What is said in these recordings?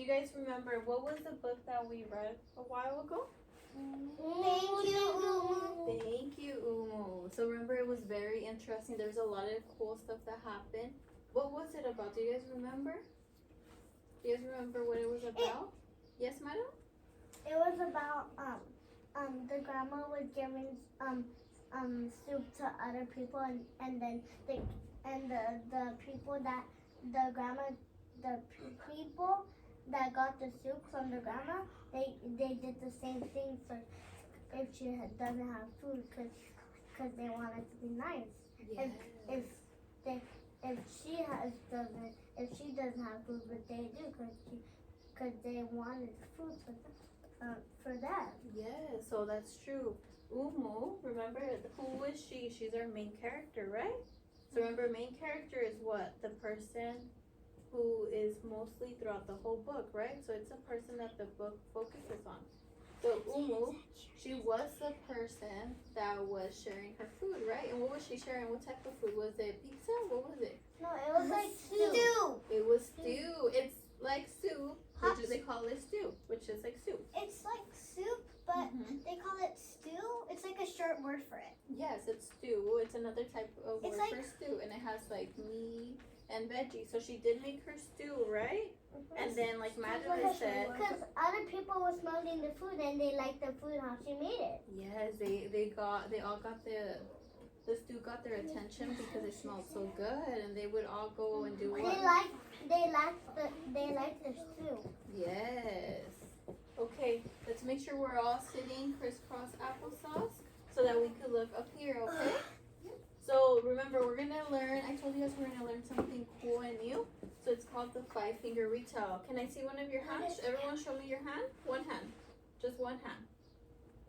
you guys remember what was the book that we read a while ago? Thank you, Umu. Thank you, Umu. So remember, it was very interesting. There's a lot of cool stuff that happened. What was it about? Do you guys remember? Do you guys remember what it was about? Yes, madam? It was about the grandma was giving soup to other people, and then the people that the people that got the soup from the grandma, they did the same thing for if she doesn't have food, because they want it to be nice. Yes. If she doesn't have food, but they do, because they wanted food for that. Yeah, so that's true. Umu, remember, who is she? She's our main character, right? So remember, main character is what? The person who is mostly throughout the whole book, right? So it's a person that the book focuses on. So Umu, she was the person that was sharing her food, right? And what was she sharing? What type of food? Was it pizza? What was it? No, it was like stew. It was stew. It's like soup, which is, they call it stew, which is like soup. It's like soup, but they call it stew. It's like a short word for it. Yes, it's stew. It's another type of It's word like- for stew, and it has like meat and veggies. So she did make her stew, right? And then, like Madeline said, Because other people were smelling the food and they liked the food how she made it. yes, they all got the stew got their attention because it smelled so good, and they would all go and do what? They liked the stew. Yes. Okay, let's make sure we're all sitting crisscross applesauce so that we could look up here, okay? So remember, we're gonna learn, I told you guys we're gonna learn something cool and new. So it's called the 5-finger retell. Can I see one of your hands? Everyone show me your hand. One hand. Just one hand.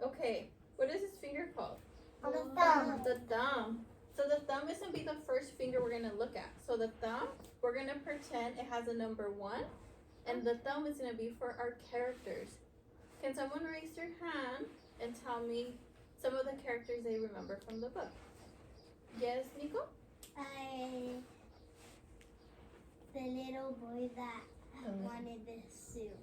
Okay, what is this finger called? On the thumb. The thumb. So the thumb is gonna be the first finger we're gonna look at. So the thumb, we're gonna pretend it has a number 1. And the thumb is gonna be for our characters. Can someone raise their hand and tell me some of the characters they remember from the book? Yes, Nico? The little boy that wanted the soup.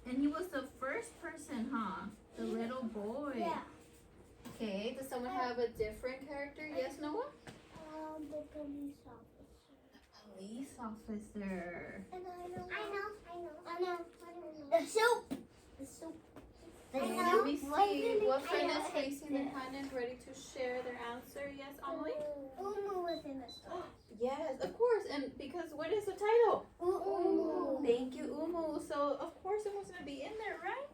And he was the first person, huh? The little boy. Yeah. Okay, does someone have a different character? Yes, Noah? The police officer. The police officer. And I know. The soup. The soup. Let me see. What friend is facing their hand and ready to share their answer? Yes, Amelie? Umu was in the store. Yes, of course. And because what is the title? Umu. Thank you, Umu. So, of course, it was going to be in there, right?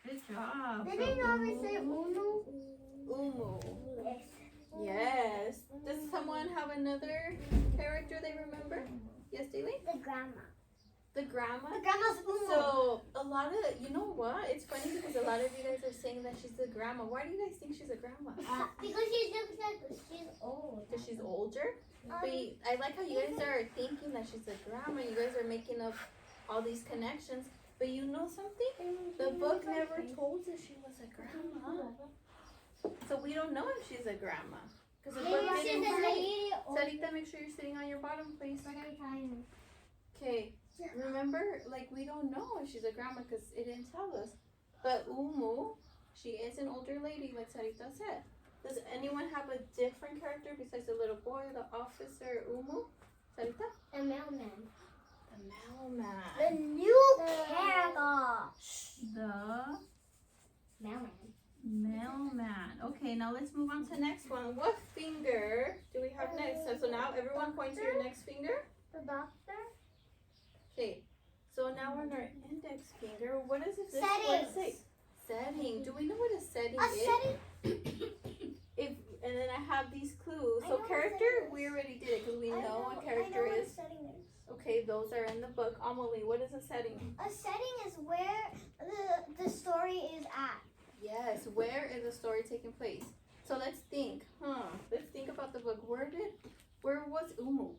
Good job. Did they always say Umu? Umu. Yes. Yes. Does someone have another character they remember? Yes, Daily? The grandma. The grandma? The grandma's Umu. So, a lot of, you know what? It's funny because a lot of you guys are saying that she's the grandma. Why do you guys think she's a grandma? Because she looks like she's old. Because she's older? But I like how you guys are thinking that she's a grandma. You guys are making up all these connections. But you know something? The book never told us she was a grandma. So we don't know if she's a grandma. Because the book didn't say. Sarita, make sure you're sitting on your bottom, please. Okay. Remember, like, we don't know if she's a grandma because it didn't tell us. But Umu, she is an older lady, like Sarita said. Does anyone have a different character besides the little boy, the officer, Umu? Sarita? The mailman. The mailman. The new character. The Mailman. mailman. Okay, now let's move on to the next one. What finger do we have next? So now everyone point to your next finger. The doctor. Okay, so now we're on our index finger. What is it? Settings. Say? Setting. Do we know what a setting A is? setting. And then I have these clues. I So know what character, setting is. we already did it because we know what character is. Setting is. Okay, those are in the book. Amelie, what is a setting? A setting is where the story is at. Yes, where is the story taking place? So let's think. Let's think about the book. Where was Umu?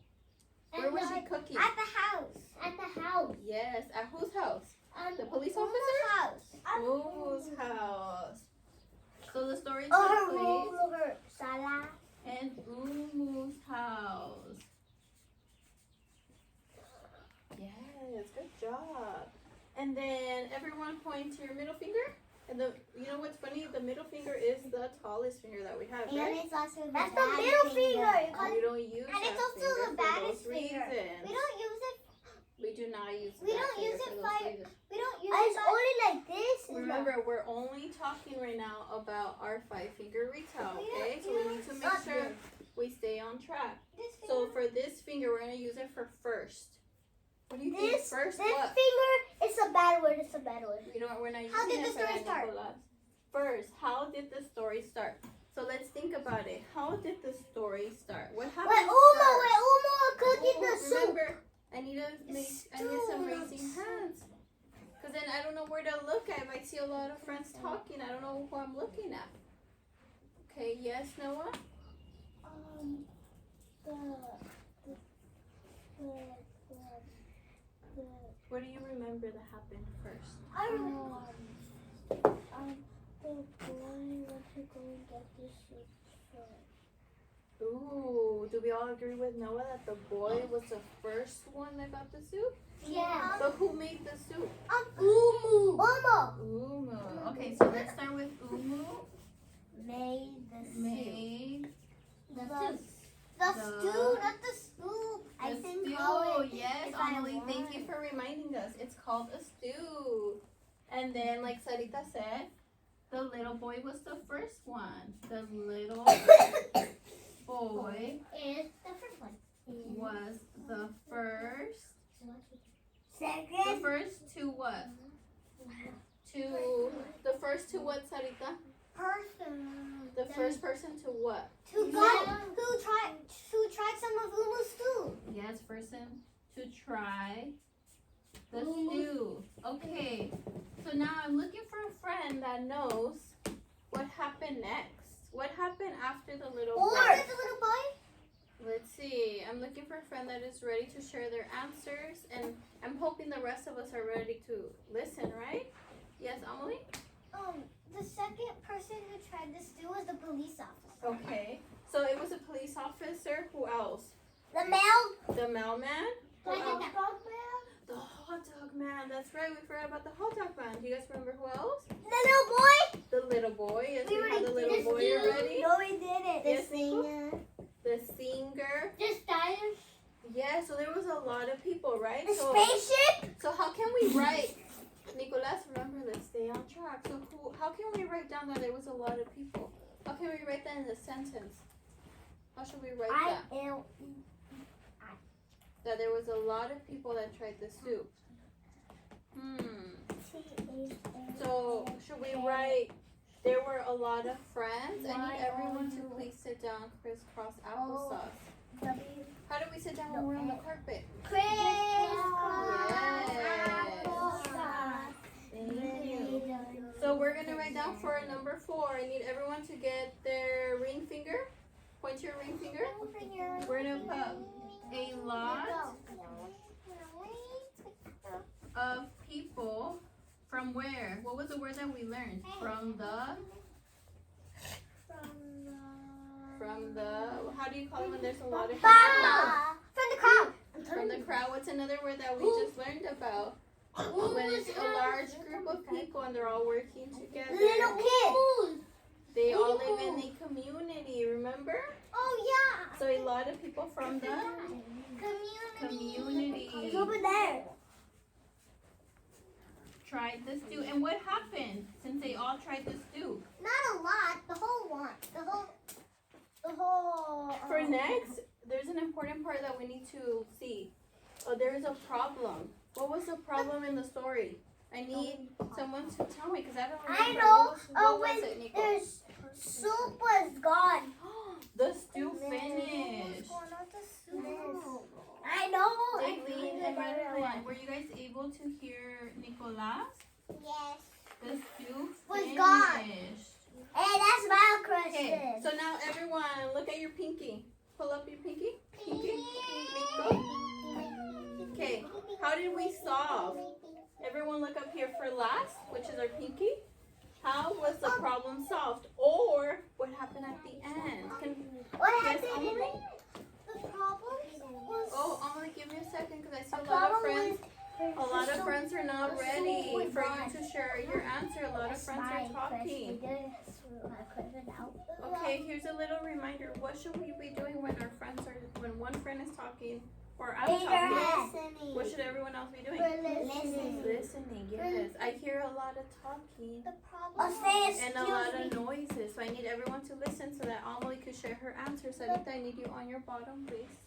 Where was she cooking? At the house. At the house. Yes, at whose house? The police Umu's officer? house. Umu's house. So the story took Or place over Salah. in Umu's house. Yes, good job. And everyone point to your middle finger. And you know what's funny? The middle finger is the tallest finger that we have, And right? it's also that's the middle finger. We don't use And it's that also finger the for baddest those finger. reasons. We don't use it. We do not use We that don't finger use for it those for- reasons. We don't use it. It's only like this. Remember, we're only talking right now about our 5-finger retell, okay? So we need to make sure we stay on track. So for this finger, we're gonna use it for first. What do you think? First, this what? finger, it's a bad word. It's a bad word. We're not using How did it the for story that, start? Nicolas. First, how did the story start? So let's think about it. How did the story start? What happened Wait, first? Uma cooking the soup. Remember, I need some raising hands. Because then I don't know where to look at. If I see a lot of friends talking, I don't know who I'm looking at. Okay, yes, Noah? What do you remember that happened first? I remember. The boy went to go and get the soup first. Ooh, do we all agree with Noah that the boy was the first one that got the soup? Yeah. But who made the soup? Umu. Umu. Okay, so let's start with Umu. Made the soup. Made The stew, not the soup. I the think stew. Yes, if I Amelie, thank want. you for reminding us. It's called a stew. And then, like Sarita said, the little boy was the first one. The little boy Is the first one. was the first. Second. The first to what? The first to what, Sarita? Person. The first person to what? Who tried some of Umu's stew. Yes, person to try the stew. Okay, so now I'm looking for a friend that knows what happened next. What happened after the little boy? The little boy? Let's see. I'm looking for a friend that is ready to share their answers, and I'm hoping the rest of us are ready to listen, right? Yes, Amelie? The second person who tried the stew was the police officer. Okay. So it was a police officer. Who else? The mail. The mailman? Who The else? dog man. The hot dog man. That's right. We forgot about the hot dog man. Do you guys remember who else? The little boy. The little boy. Yes, we already had the did little this boy stew. already. No, we didn't. Yes, Nico? The singer. The stylish. Yeah, so there was a lot of people, right? The So, spaceship. so how can we write? Nicolas, remember, let's stay on track. So how can we write down that there was a lot of people? How can we write that in a sentence? How should we write that? That there was a lot of people that tried the soup. So should we write, there were a lot of friends? I need everyone to please sit down crisscross applesauce. How do we sit down when we're on the carpet? Thank you. So we're going to write down for number 4. I need everyone to get their ring finger. Point your ring finger. We're going to put a lot of people from where? What was the word that we learned? From the, how do you call it when there's a lot of people? From the crowd. From the crowd. What's another word that we just learned about? When it's a large group of people and they're all working together. Little kids. They all live in the community, remember? Oh yeah. So a lot of people from the community It's over there. tried the stew. And what happened since they all tried the stew? Not a lot. The whole one. The whole. For next, there's an important part that we need to see. Oh, there is a problem. What was the problem in the story? I need someone to tell me because I don't remember. I know. What was When it, Nico? the soup was gone. The stew finished. I know. Aileen and Madeline, were you guys able to hear Nicolas? Yes. The stew Was finished. gone. Hey, that's my question. Okay, so now everyone, look at your pinky. Pull up your pinky. Pinky. Go. Okay, how did we solve? Everyone look up here for last, which is our pinky. How was the problem solved? Or what happened at the end? What Yes, happened? Amelie? The problem was. Oh, Amelie, give me a second because I see a lot of friends. A lot of friends are not ready for for you to share your answer. A lot of friends are talking. Okay, here's a little reminder. What should we be doing when when one friend is talking or I'm talking? What should everyone else be doing? Listening, yes. I hear a lot of talking and a lot of noises. So I need everyone to listen so that Amelie could share her answer. Sarita, I need you on your bottom, please.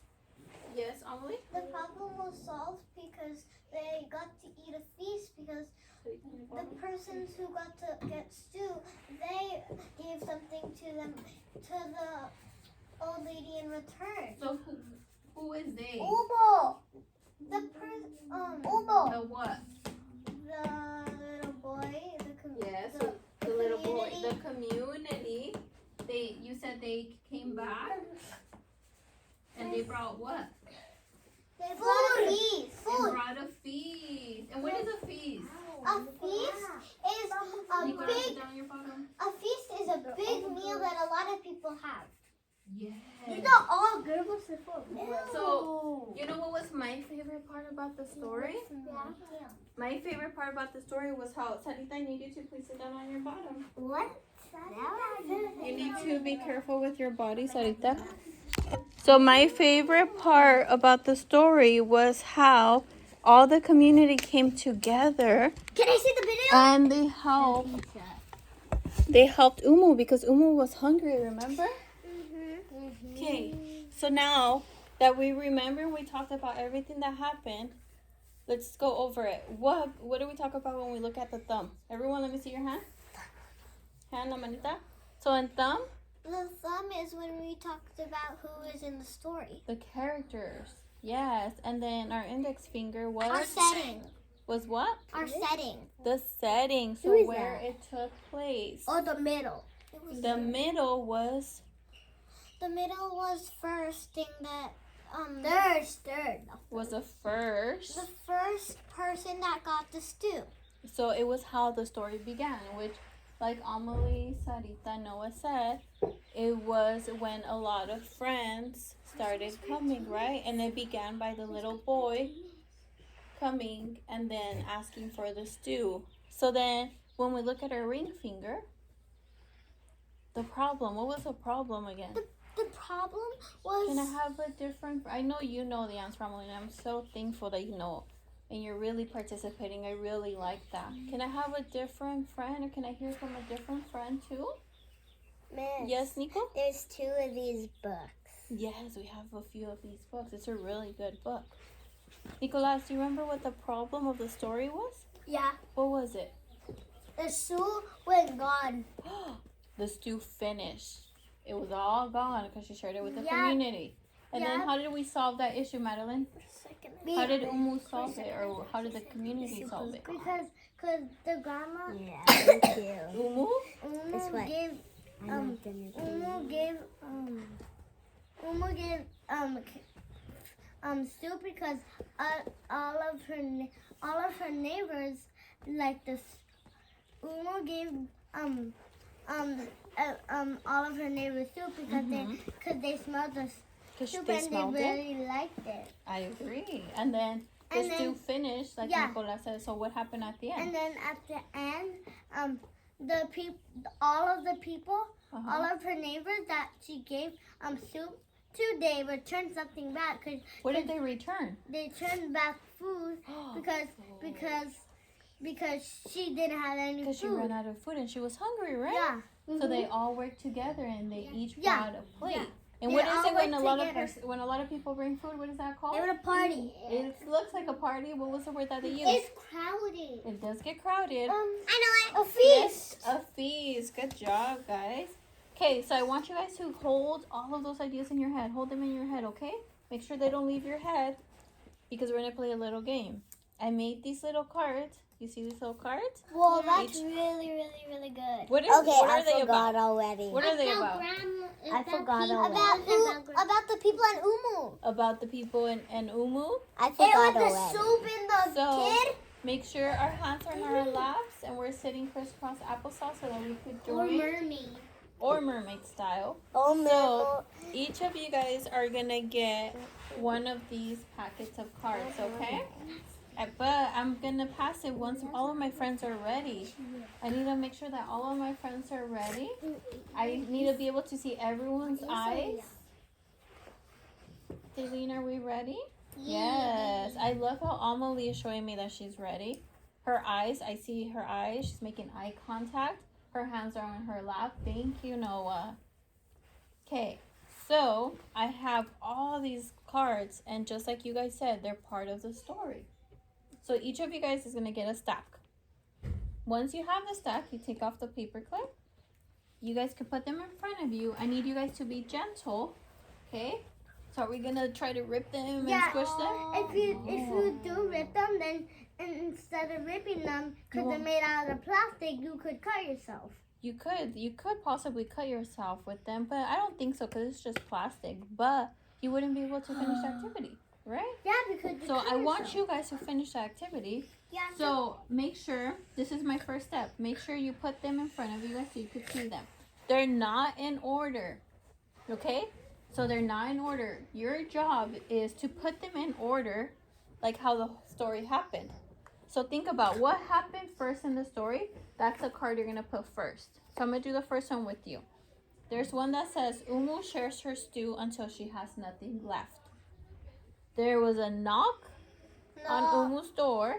Yes, Amelie? The problem was solved because they got to eat a feast because the persons who got to get stew, they gave something to the old lady in return. So who is they? Ubo! Ubo! The what? The little boy. Yes, the little boy. The community. You said they came back and they brought what? They brought a feast. They brought a feast. And what is a feast? A feast is a feast is a big meal that a lot of people have. Yes. These are all good ones. So, you know what was my favorite part about the story? Yeah. My favorite part about the story was how, Sarita, I need you to please sit down on your bottom. What? You need to be careful with your body, Sarita. So my favorite part about the story was how all the community came together. Can I see the video? And they helped Umu because Umu was hungry, remember? Okay, so now that we remember, we talked about everything that happened. Let's go over it. What do we talk about when we look at the thumb? Everyone, let me see your hand. Hand, la manita. So in thumb? The thumb is when we talked about who is in the story. The characters. Yes, and then our index finger was? Our setting. Was what? Our setting. The setting, so where it took place. Or the middle. The middle was? The middle was first thing that third. Was the first. The first person that got the stew. So it was how the story began, which, like Amelie, Sarita, Noah said, it was when a lot of friends started coming, right? And it began by the little boy coming and then asking for the stew. So then when we look at our ring finger, the problem, what was the problem again? The problem was... Can I have a different... I know you know the answer, Emily, and I'm so thankful that you know. And you're really participating. I really like that. Can I have a different friend, or can I hear from a different friend too? Miss, yes, Nico? There's 2 of these books. Yes, we have a few of these books. It's a really good book. Nicolas, do you remember what the problem of the story was? Yeah. What was it? The stew was gone. The stew finished. It was all gone because she shared it with the community. And then how did we solve that issue, Madeline? How did Umu solve it, or how did the community solve it? Because the grandma... Yeah, thank you. Umu? Umu gave stew because all of her neighbors like this. Umu gave all of her neighbors soup because they smelled the soup and they really liked it. I agree. And then the stew finished, like Nicola said. So what happened at the end? And then at the end, all of the people, all of her neighbors that she gave soup to, they returned something back. What did they return? They turned back food because she didn't have any food. Because she ran out of food and she was hungry, right? Yeah. So they all worked together and they each brought a plate. Yeah. And They what is it when a lot of people bring food? What is that called? They were a party. It looks like a party. What was the word that they used? It's crowded. It does get crowded. I know it. A feast. Yes, a feast. Good job, guys. Okay, so I want you guys to hold all of those ideas in your head. Hold them in your head, okay? Make sure they don't leave your head because we're going to play a little game. I made these little cards. You see these little cards? Well, that's really, really, really good. What are they about? Already. What are they about? I forgot already. About the people in Umu. About the people in Umu? I forgot the already. soup and the kid. Make sure our hands are in our laps and we're sitting crisscross applesauce so that we could join. Or mermaid style. So each of you guys are going to get one of these packets of cards, okay? But I'm gonna pass it once all of my friends are ready. I need to make sure that all of my friends are ready. I need to be able to see everyone's eyes. Daylene, are we ready? Yes. I love how Amelie is showing me that she's ready. Her eyes, I see her eyes. She's making eye contact. Her hands are on her lap. Thank you, Noah. Okay, so I have all these cards, and just like you guys said, they're part of the story. So each of you guys is going to get a stack. Once you have the stack, you take off the paper clip. You guys can put them in front of you. I need you guys to be gentle, okay? So are we going to try to rip them and squish them? If you do rip them, then instead of ripping them, because they're made out of plastic, you could cut yourself. You could possibly cut yourself with them, but I don't think so because it's just plastic. But you wouldn't be able to finish the activity, right? Yeah, because you so cut I want yourself. you guys to finish the activity. Yeah. So make sure, this is my first step. Make sure you put them in front of you guys so you can see them. They're not in order, okay? So they're not in order. Your job is to put them in order, like how the story happened. So think about what happened first in the story. That's the card you're going to put first. So I'm going to do the first one with you. There's one that says, Umu shares her stew until she has nothing left. There was a knock on Umu's door.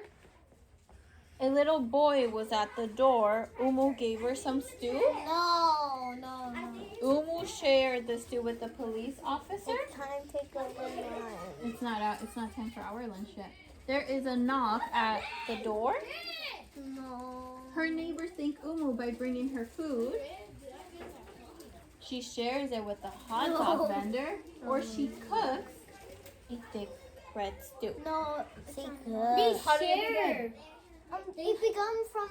A little boy was at the door. Umu gave her some stew. No. Umu shared the stew with the police officer. Time to go on. It's not out. It's not time for our lunch yet. There is a knock at the door. No. Her neighbors thank Umu by bringing her food. She shares it with the hot dog vendor, or she cooks a thick red stew. No. Say They good. How did it shared. It began from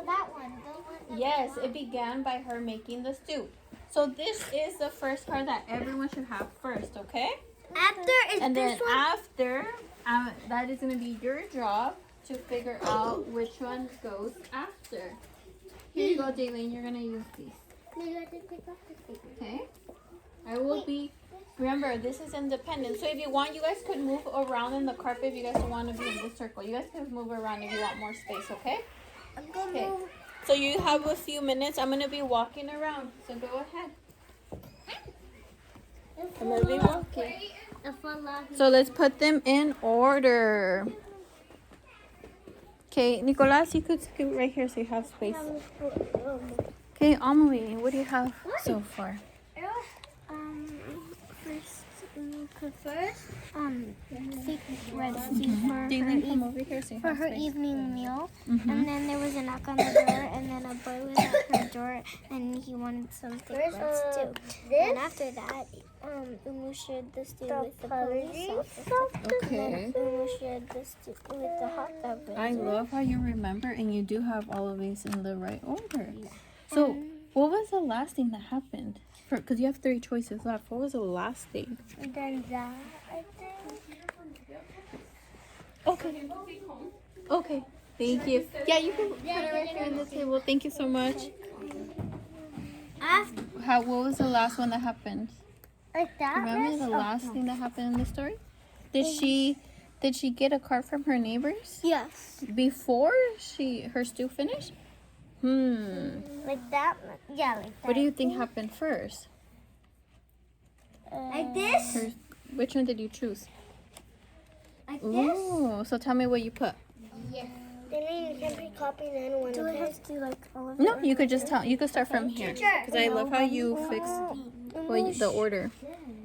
that one. Yes, it began by her making the stew. So this is the first card that everyone should have first, okay? After is And this then one. after, that is going to be your job to figure out which one goes after. Here you go, Daylene. You're going to use these. Okay? I will be... Remember, this is independent. So if you want, you guys could move around in the carpet if you guys don't want to be in this circle. You guys can move around if you want more space, okay? Okay. So you have a few minutes. I'm going to be walking around. So go ahead. I'm going to be walking. So let's put them in order. Okay, Nicolas, you could scoot right here so you have space. Okay, Amelie, what do you have so far? Thick red stew Daylene, come over here so you for have her space. evening meal. Mhm. And then there was a knock on the door, and then a boy was at her door, and he wanted some thick red stew. And after that, Umu shared the stew with the police officer. Okay. Umu shared the stew with the hot dog vendor. I love how you remember and you do have all of these in the right order. So, what was the last thing that happened? Because you have 3 choices left. What was the last thing? And then that, I think. Okay. Okay. Thank you. Yeah, you can put it right here on the table. Thank you so much. What was the last one that happened? Like that? Remember the last thing that happened in the story? Did she get a card from her neighbors Yes. before her stew finished? Like that? Yeah, like that. What do you think happened first? Like this? Which one did you choose? Like this? Ooh, so tell me what you put. Yeah. Then you can't be copying anyone. Do I have to like all of No, you could just tell. You could start from here. Because I love how you fix the order.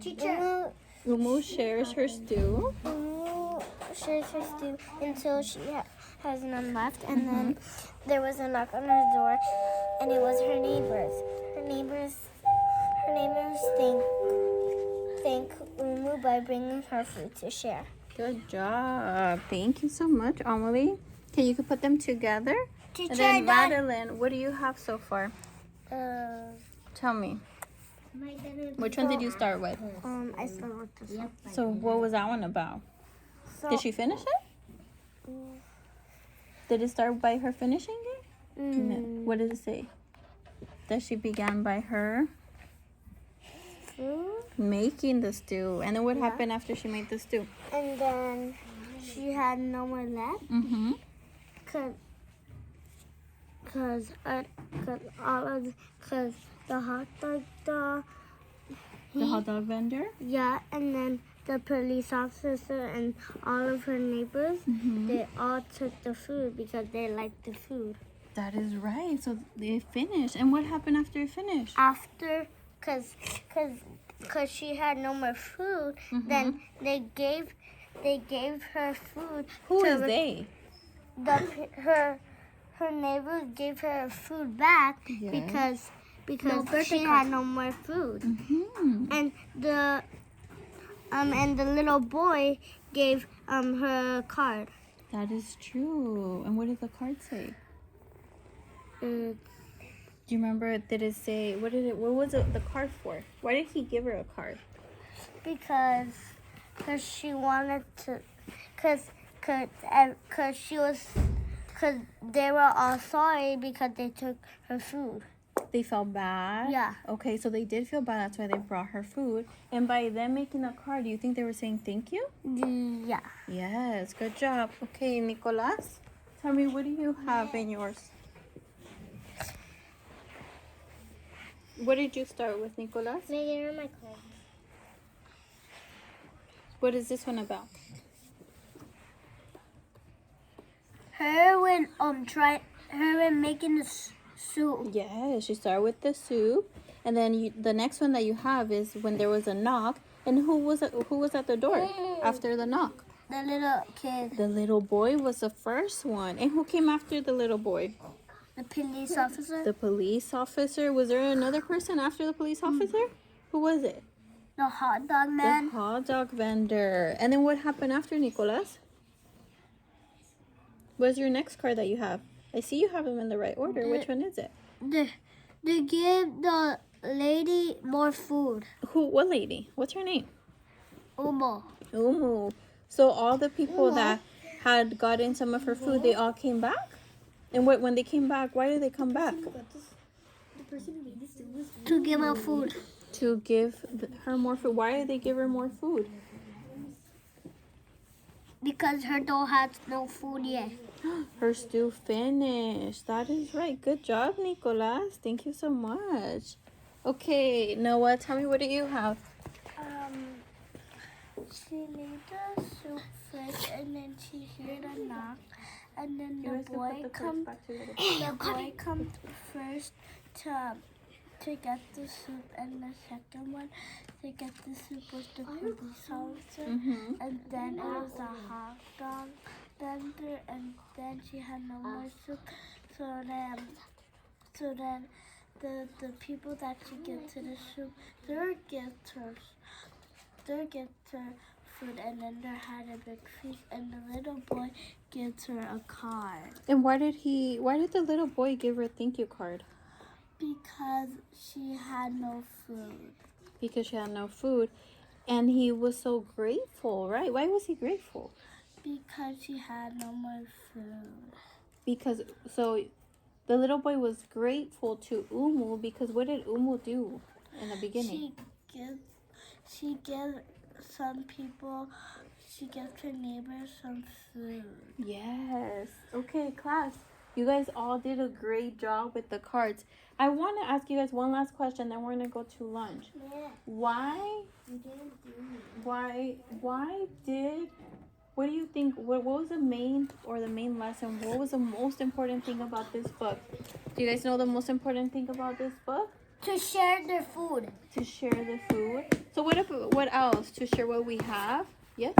Teacher. Umu shares her stew. Umu shares her stew until she has none left. And then there was a knock on her door, and it was her neighbors. Her neighbors thank Umu by bringing her food to share. Good job. Thank you so much, Amelie. Okay, you can put them together. Teacher, And then Madeline, what do you have so far? Tell me. Which one did you start with? I started with this one. So what was that one about? Did she finish it? Did it start by her finishing it? No. What does it say? That she began by her making the stew. And then what happened after she made the stew? And then she had no more left. Mm-hmm. Cause the hot dog The hot dog vendor? yeah, and then the police officer and all of her neighbors, Mm-hmm. they all took the food because they liked the food. That is right. So they finished. And what happened after it finished? After, cause she had no more food, Mm-hmm. then they gave her food. Who to is they? Her neighbors gave her food back Yes. because she had no more food. Mm-hmm. And the little boy gave her a card. That is true. And what did the card say? Do you remember? Did it say what was it the card for? Why did he give her a card? Because she wanted to, cause they were all sorry because they took her food. They felt bad? Yeah. Okay, so they did feel bad. That's why they brought her food. And by them making a card, do you think they were saying thank you? Yeah. Yes, good job. Okay, Nicolas, tell me, what do you have in yours? What did you start with, Nicolas? Making her my card. What is this one about? Her when making the soup. Yes, you start with the soup. And then the next one that you have is when there was a knock. And who was at the door after the knock? The little kid. The little boy was the first one. And who came after the little boy? The police officer. The police officer. Was there another person after the police officer? Who was it? The hot dog man. The hot dog vendor. And then what happened after, Nicolas? What's your next card that you have? I see you have them in the right order. Which one is it? They give the lady more food. Who? What lady? What's her name? Umo. Umu. So all the people that had gotten some of her food, they all came back? And when they came back, why did they come back? To give her food. To give her more food. Why did they give her more food? Because her doll has no food yet. Her stew finished. That is right. Good job, Nicolas. Thank you so much. Okay, Noah, tell me, what do you have? She made the soup first, and then she heard a knock, and then the boy comes first to get the soup, and the second one to get the soup was the police officer, and then it was a hot dog vendor, and then she had no more soup. So then the people that she gave to the soup, they gift her food, and then they had a big feast, and the little boy gives her a card. And why did the little boy give her a thank you card? Because she had no food. Because she had no food. And he was so grateful, right? Why was he grateful? Because she had no more food. So the little boy was grateful to Umu because what did Umu do in the beginning? She gives some people, she gives her neighbors some food. Yes. Okay, class. You guys all did a great job with the cards. I want to ask you guys one last question, then we're going to go to lunch. Yeah. Why did, what do you think, what was the main lesson? What was the most important thing about this book? Do you guys know the most important thing about this book? To share their food. To share the food. So what else? To share what we have? Yes?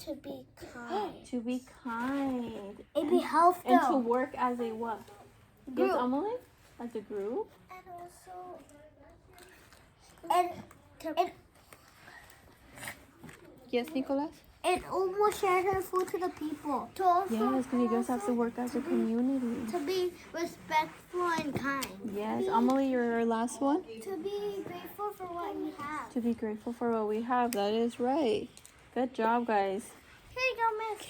To be kind. To be kind. And be healthy. And to work as a what? Group. Yes, Emily? As a group? And also, Yes, Nicolas? and almost share her food to the people. To also, Yes, because you guys have to work as a community. to be respectful and kind. Yes, Emily, your last one? To be grateful for what we have. To be grateful for what we have. That is right. Good job, guys. Here you go, Miss.